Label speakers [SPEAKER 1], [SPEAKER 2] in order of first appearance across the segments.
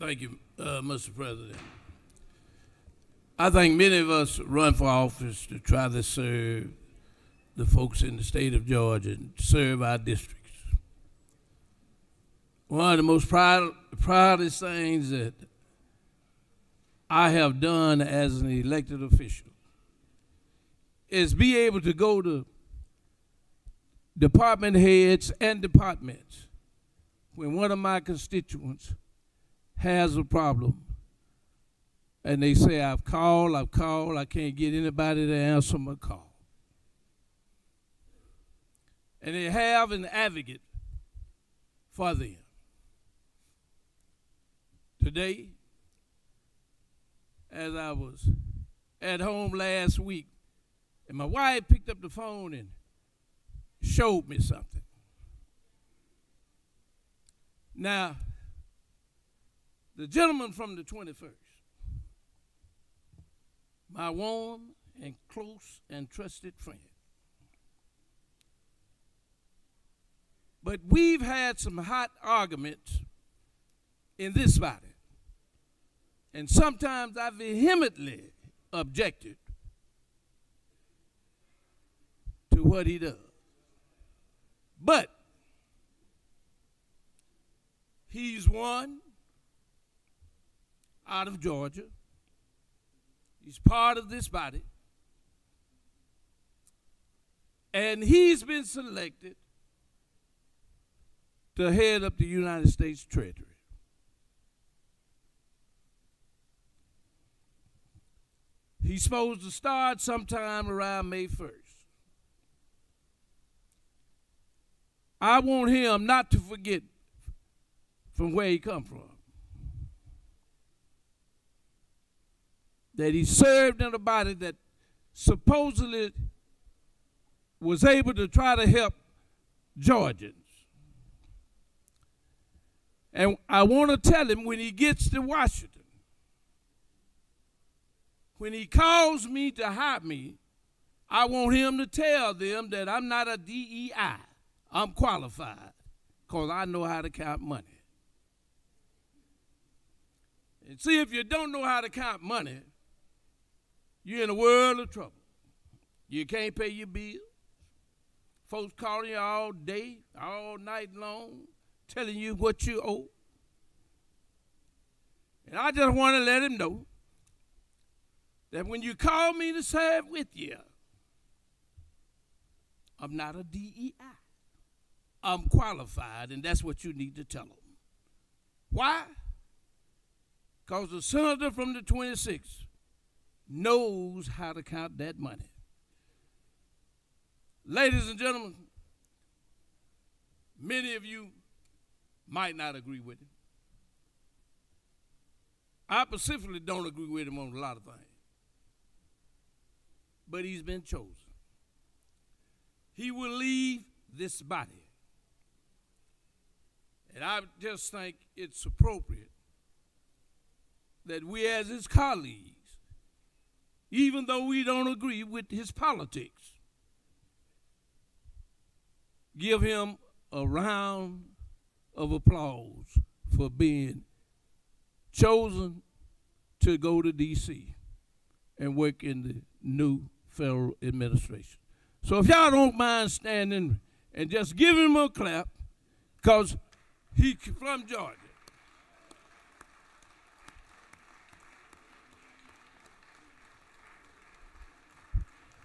[SPEAKER 1] Thank you, Mr. President. I think many of us run for office to try to serve the folks in the state of Georgia and serve our districts. One of the most proudest things that I have done as an elected official is be able to go to department heads and departments when one of my constituents has a problem and they say, I've called, I can't get anybody to answer my call. And they have an advocate for them. Today, as I was at home last week, and my wife picked up the phone and showed me something. Now, the gentleman from the 21st, my warm and close and trusted friend. But we've had some hot arguments in this body. And sometimes I vehemently objected to what he does. But he's one out of Georgia. He's part of this body. And he's been selected to head up the United States Treasury. He's supposed to start sometime around May 1st. I want him not to forget from where he come from. That he served in a body that supposedly was able to try to help Georgians. And I want to tell him when he gets to Washington, when he calls me to hire me, I want him to tell them that I'm not a DEI. I'm qualified because I know how to count money. And see, if you don't know how to count money, you're in a world of trouble. You can't pay your bills. Folks calling you all day, all night long, telling you what you owe. And I just want to let him know that when you call me to serve with you, I'm not a DEI. I'm qualified, and that's what you need to tell them. Why? Because the senator from the 26th knows how to count that money. Ladies and gentlemen, many of you might not agree with him. I specifically don't agree with him on a lot of things. But he's been chosen. He will leave this body. And I just think it's appropriate that we as his colleagues, even though we don't agree with his politics, give him a round of applause for being chosen to go to D.C. and work in the new federal administration. So if y'all don't mind standing and just give him a clap, because he's from Georgia.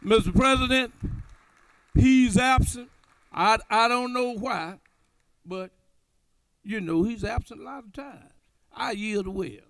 [SPEAKER 1] Mr. President, he's absent. I don't know why, but, you know, he's absent a lot of times. I yield the will.